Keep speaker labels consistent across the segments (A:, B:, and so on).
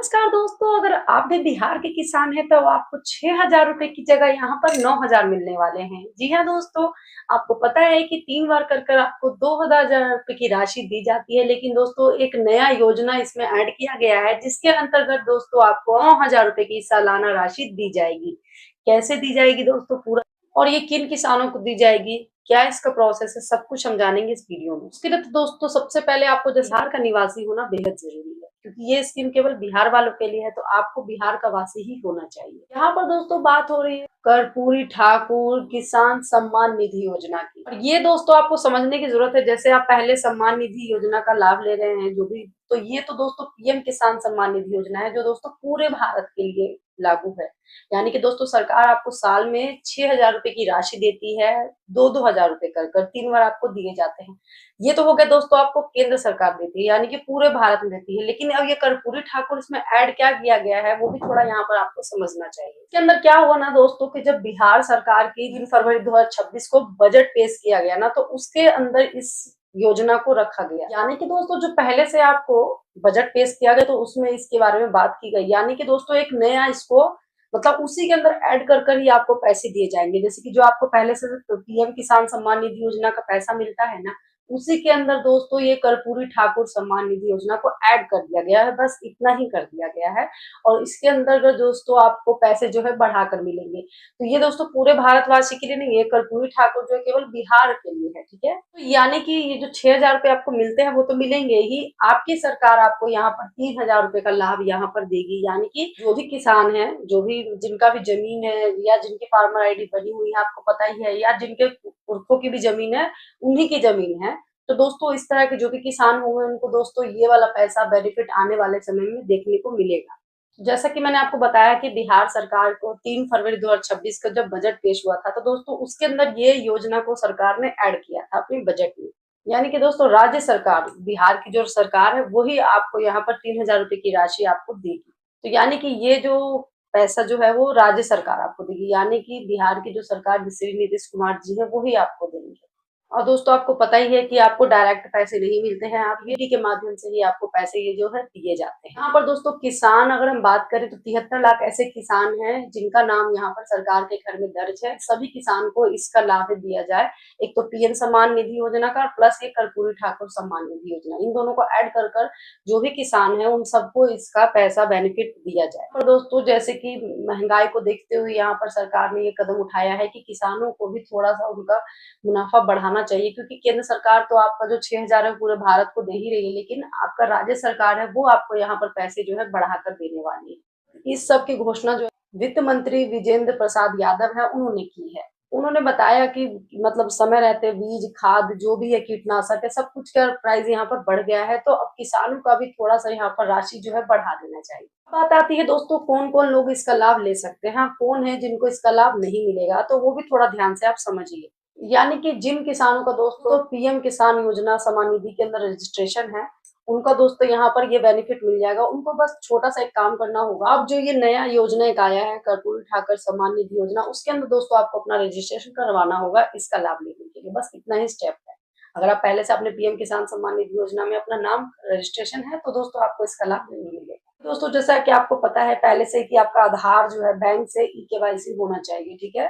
A: नमस्कार दोस्तों, अगर आप भी बिहार के किसान हैं तो आपको 6,000 रुपए की जगह यहाँ पर 9,000 मिलने वाले हैं। जी हाँ दोस्तों, आपको पता है कि 3 बार कर कर आपको 2,000 रुपए की राशि दी जाती है, लेकिन दोस्तों एक नया योजना इसमें ऐड किया गया है, जिसके अंतर्गत दोस्तों आपको 9,000 रुपए की सालाना राशि दी जाएगी। कैसे दी जाएगी दोस्तों पूरा और ये किन किसानों को दी जाएगी, क्या इसका प्रोसेस है, सब कुछ हम जानेंगे इस वीडियो में। उसके लिए तो दोस्तों सबसे पहले आपको जैसे बिहार का निवासी होना बेहद जरूरी है, क्योंकि ये स्कीम केवल बिहार वालों के लिए है, तो आपको बिहार का वासी ही होना चाहिए। यहाँ पर दोस्तों बात हो रही है कर्पूरी ठाकुर किसान सम्मान निधि योजना की, और ये दोस्तों आपको समझने की जरूरत है। जैसे आप पहले सम्मान निधि योजना का लाभ ले रहे हैं जो भी, तो ये तो दोस्तों पीएम किसान सम्मान निधि योजना है, जो दोस्तों पूरे भारत के लिए लागू है। यानी कि दोस्तों सरकार आपको साल में 6,000 रुपए की राशि देती है, 2-2 हजार रुपए कर कर 3 बार आपको दिए जाते हैं। ये तो हो गया दोस्तों, आपको केंद्र सरकार देती है, यानी कि पूरे भारत में देती है। लेकिन अब ये कर्पूरी ठाकुर इसमें ऐड क्या किया गया है, वो भी थोड़ा यहाँ पर आपको समझना चाहिए। इसके अंदर क्या हुआ ना दोस्तों, कि जब बिहार सरकार की 3 फरवरी 2026 को बजट पेश किया गया ना, तो उसके अंदर इस योजना को रखा गया। यानी कि दोस्तों जो पहले से आपको बजट पेश किया गया, तो उसमें इसके बारे में बात की गई। यानी कि दोस्तों एक नया इसको मतलब उसी के अंदर ऐड कर कर ही आपको पैसे दिए जाएंगे। जैसे कि जो आपको पहले से पीएम किसान सम्मान निधि योजना का पैसा मिलता है ना, उसी के अंदर दोस्तों ये कर्पूरी ठाकुर सम्मान निधि योजना को ऐड कर दिया गया है, बस इतना ही कर दिया गया है। और इसके अंदर दोस्तों आपको पैसे जो है बढ़ाकर मिलेंगे। तो ये दोस्तों पूरे भारतवासी के लिए नहीं है, कर्पूरी ठाकुर जो है केवल बिहार के लिए है, ठीक है। तो यानी कि ये जो 6,000 रुपए आपको मिलते हैं वो तो मिलेंगे ही, आपकी सरकार आपको यहाँ पर 3,000 रुपए का लाभ यहाँ पर देगी। यानी कि जो भी किसान है, जो भी जिनका भी जमीन है या जिनकी फार्मर आईडी बनी हुई है, आपको पता ही है, या जिनके पुरखों की भी जमीन है, उन्हीं की जमीन है, तो दोस्तों इस तरह के जो भी किसान होंगे उनको दोस्तों ये वाला पैसा बेनिफिट आने वाले समय में देखने को मिलेगा। जैसा कि मैंने आपको बताया कि बिहार सरकार को 3 फरवरी 2026 का जब बजट पेश हुआ था, तो दोस्तों उसके अंदर ये योजना को सरकार ने ऐड किया था अपने बजट में। यानी कि दोस्तों राज्य सरकार, बिहार की जो सरकार है, वही आपको यहाँ पर 3,000 रुपए की राशि आपको देगी। तो यानी कि ये जो पैसा जो है वो राज्य सरकार आपको देगी, यानी कि बिहार की जो सरकार श्री नीतीश कुमार जी है, वही आपको देंगे। और दोस्तों आपको पता ही है कि आपको डायरेक्ट पैसे नहीं मिलते हैं, आप ईडी के माध्यम से ही आपको पैसे ये जो है दिए जाते हैं। यहाँ पर दोस्तों किसान अगर हम बात करें तो 73 लाख ऐसे किसान हैं जिनका नाम यहाँ पर सरकार के घर में दर्ज है। सभी किसान को इसका लाभ दिया जाए, एक तो पीएम सम्मान निधि योजना का प्लस एक कर्पूरी ठाकुर सम्मान निधि योजना, इन दोनों को ऐड कर कर जो भी किसान है उन सबको इसका पैसा बेनिफिट दिया जाए। और दोस्तों जैसे कि महंगाई को देखते हुए यहाँ पर सरकार ने ये कदम उठाया है कि किसानों को भी थोड़ा सा उनका मुनाफा बढ़ाना चाहिए, क्योंकि केंद्र सरकार तो आपका जो 6,000 है पूरे भारत को दे ही रही है, लेकिन आपका राज्य सरकार है वो आपको यहाँ पर पैसे जो है बढ़ाकर देने वाली है। इस सब की घोषणा जो वित्त मंत्री विजेंद्र प्रसाद यादव है उन्होंने की है। उन्होंने बताया कि मतलब समय रहते बीज खाद जो भी है कीटनाशक है, सब कुछ का प्राइस यहाँ पर बढ़ गया है, तो अब किसानों का भी थोड़ा सा यहाँ पर राशि जो है बढ़ा देना चाहिए। बात आती है दोस्तों कौन कौन लोग इसका लाभ ले सकते हैं, कौन है जिनको इसका लाभ नहीं मिलेगा, तो वो भी थोड़ा ध्यान से आप समझिए। यानी कि जिन किसानों का दोस्तों पीएम किसान योजना सम्मान निधि के अंदर रजिस्ट्रेशन है, उनका दोस्तों यहाँ पर ये बेनिफिट मिल जाएगा। उनको बस छोटा सा एक काम करना होगा, अब जो ये नया योजना एक आया है कर्पूरी ठाकुर सम्मान निधि योजना, उसके अंदर दोस्तों आपको अपना रजिस्ट्रेशन करवाना होगा इसका लाभ लेने के लिए, बस इतना ही स्टेप है। अगर आप पहले से अपने पीएम किसान सम्मान निधि योजना में अपना नाम रजिस्ट्रेशन है, तो दोस्तों आपको इसका लाभ नहीं मिलेगा। दोस्तों जैसा कि आपको पता है पहले से कि आपका आधार जो है बैंक से ई-केवाईसी होना चाहिए, ठीक है,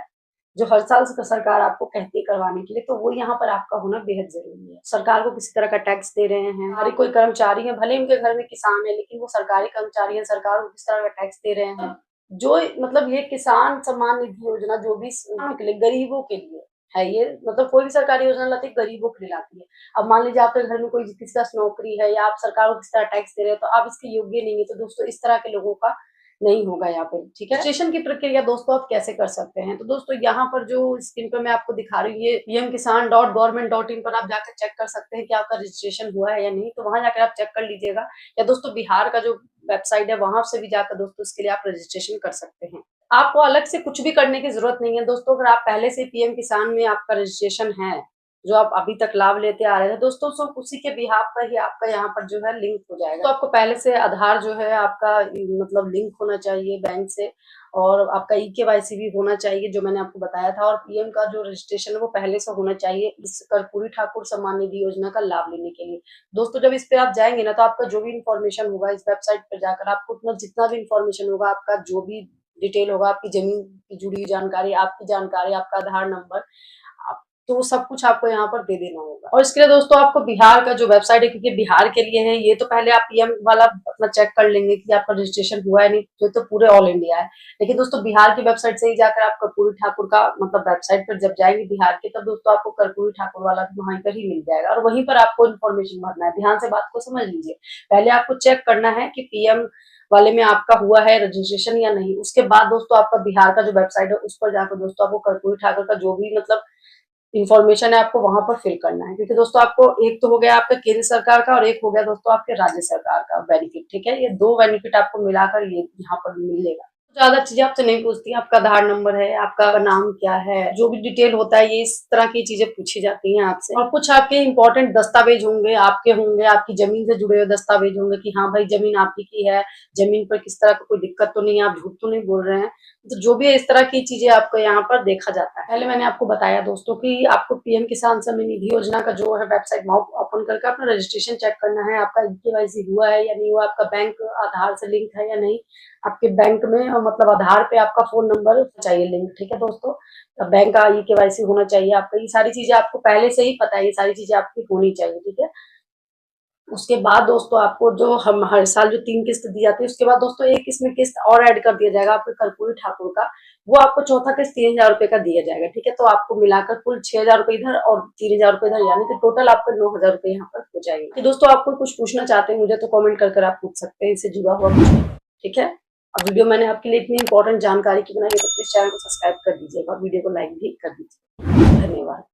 A: जो हर साल सरकार आपको कहती है करवाने के लिए, तो वो यहाँ पर आपका होना बेहद जरूरी है। सरकार को किसी तरह का टैक्स दे रहे हैं, हमारे कोई कर्मचारी है, भले उनके घर में किसान है, लेकिन वो सरकारी कर्मचारी है, सरकार को किस तरह का टैक्स दे रहे हैं, जो मतलब ये किसान सम्मान निधि योजना जो भी के लिए गरीबों के लिए है, ये मतलब कोई भी सरकारी योजना लाती है गरीबों के लिए लाती है। अब मान लीजिए आपके घर में कोई किसी का नौकरी है या आप सरकार को किस तरह टैक्स दे रहे हैं, तो आप इसके योग्य नहीं है, तो दोस्तों इस तरह के लोगों का नहीं होगा यहाँ पे, ठीक है। रजिस्ट्रेशन की प्रक्रिया दोस्तों आप कैसे कर सकते हैं, तो दोस्तों यहाँ पर जो स्क्रीन पर मैं आपको दिखा रही हूँ, ये pmkisan.government.in पर आप जाकर चेक कर सकते हैं कि आपका रजिस्ट्रेशन हुआ है या नहीं, तो वहां जाकर आप चेक कर लीजिएगा। या दोस्तों बिहार का जो वेबसाइट है वहां से भी जाकर दोस्तों इसके लिए आप रजिस्ट्रेशन कर सकते हैं। आपको अलग से कुछ भी करने की जरूरत नहीं है दोस्तों, अगर आप पहले से पीएम किसान में आपका रजिस्ट्रेशन है, जो आप अभी तक लाभ लेते आ रहे हैं दोस्तों, सो उसी के बिहाफ पर ही आपका यहाँ पर जो है लिंक हो जाएगा। तो आपको पहले से आधार जो है आपका मतलब लिंक होना चाहिए बैंक से, और आपका ई-केवाईसी भी होना चाहिए जो मैंने आपको बताया था, और पीएम का जो रजिस्ट्रेशन है वो पहले से होना चाहिए इस कर्पूरी ठाकुर सम्मान निधि योजना का लाभ लेने के लिए। दोस्तों जब इस पे आप जाएँगे ना तो आपका जो भी इन्फॉर्मेशन होगा इस वेबसाइट पे जाकर आपको उतना जितना भी इन्फॉर्मेशन होगा, आपका जो भी डिटेल होगा, आपकी ज़मीन की जुड़ी हुई जानकारी, आपका आधार नंबर, आप तो सब कुछ आपको यहाँ पर दे देना होगा। और इसके लिए दोस्तों आपको बिहार का जो वेबसाइट है, क्योंकि बिहार के लिए है, ये तो पहले आप पीएम वाला अपना चेक कर लेंगे कि आपका रजिस्ट्रेशन हुआ है नहीं, ये तो पूरे ऑल इंडिया है। लेकिन दोस्तों बिहार की वेबसाइट से ही जाकर आप कर्पूरी ठाकुर का मतलब वेबसाइट पर जब जाएँगे बिहार के, तब दोस्तों आपको कर्पूरी ठाकुर वाला भी वहीं पर ही मिल जाएगा और वहीं पर आपको इन्फॉर्मेशन भरना है। ध्यान से बात को समझ लीजिए। पहले आपको चेक करना है कि पीएम वाले में आपका हुआ है रजिस्ट्रेशन या नहीं। उसके बाद दोस्तों आपका बिहार का जो वेबसाइट है उस पर जाकर दोस्तों आपको कर्पूरी ठाकुर का जो भी मतलब इन्फॉर्मेशन है आपको वहां पर फिल करना है, क्योंकि दोस्तों आपको एक तो हो गया आपका केंद्र सरकार का और एक हो गया दोस्तों आपके राज्य सरकार का बेनिफिट। ठीक है, ये दो बेनिफिट आपको मिलाकर ये यहाँ पर मिलेगा। ज्यादा चीजें आपसे नहीं पूछती, आपका आधार नंबर है, आपका नाम क्या है, जो भी डिटेल होता है ये इस तरह की चीजें पूछी जाती हैं आपसे। और कुछ आपके इंपॉर्टेंट दस्तावेज होंगे, आपकी जमीन से जुड़े हुए दस्तावेज होंगे कि हाँ भाई जमीन आपकी की है, जमीन पर किस तरह का कोई दिक्कत तो नहीं है, आप झूठ तो नहीं बोल रहे हैं। तो जो भी है इस तरह की चीजें आपको यहाँ पर देखा जाता है। पहले मैंने आपको बताया दोस्तों कि आपको पीएम किसान सम्मान निधि योजना का जो है वेबसाइट ओपन करके अपना रजिस्ट्रेशन चेक करना है, आपका ई-केवाईसी हुआ है या नहीं हुआ, आपका बैंक आधार से लिंक है या नहीं, आपके बैंक में मतलब आधार पे आपका फ़ोन नंबर चाहिए लिंक। ठीक है दोस्तों? बैंक का ई-केवाईसी होना चाहिए आपका, ये सारी चीज़ें आपको पहले से ही पता है, ये सारी चीज़ें आपकी होनी चाहिए, ठीक है? उसके बाद दोस्तों आपको जो हम हर साल जो 3 किस्त दी जाती है, उसके बाद दोस्तों एक इसमें किस्त और ऐड कर दिया जाएगा आपके कर्पूरी ठाकुर का, वो आपको चौथा किस्त ₹3000 का दिया जाएगा, ठीक है? तो आपको मिलाकर कुल ₹6000 इधर और ₹3000 इधर, यानी कि टोटल आपका ₹9000 यहाँ पर हो जाएगा। कि दोस्तों आप कोई कुछ पूछना चाहते हैं मुझे तो कमेंट कर कर आप पूछ सकते हैं, इससे जुड़ा हुआ कुछ, ठीक है? अब वीडियो मैंने आपके लिए इतनी इम्पोर्टेंट जानकारी की बनाई है तो प्लीज़ चैनल को सब्सक्राइब कर दीजिएगा और वीडियो को लाइक भी कर दीजिए। धन्यवाद।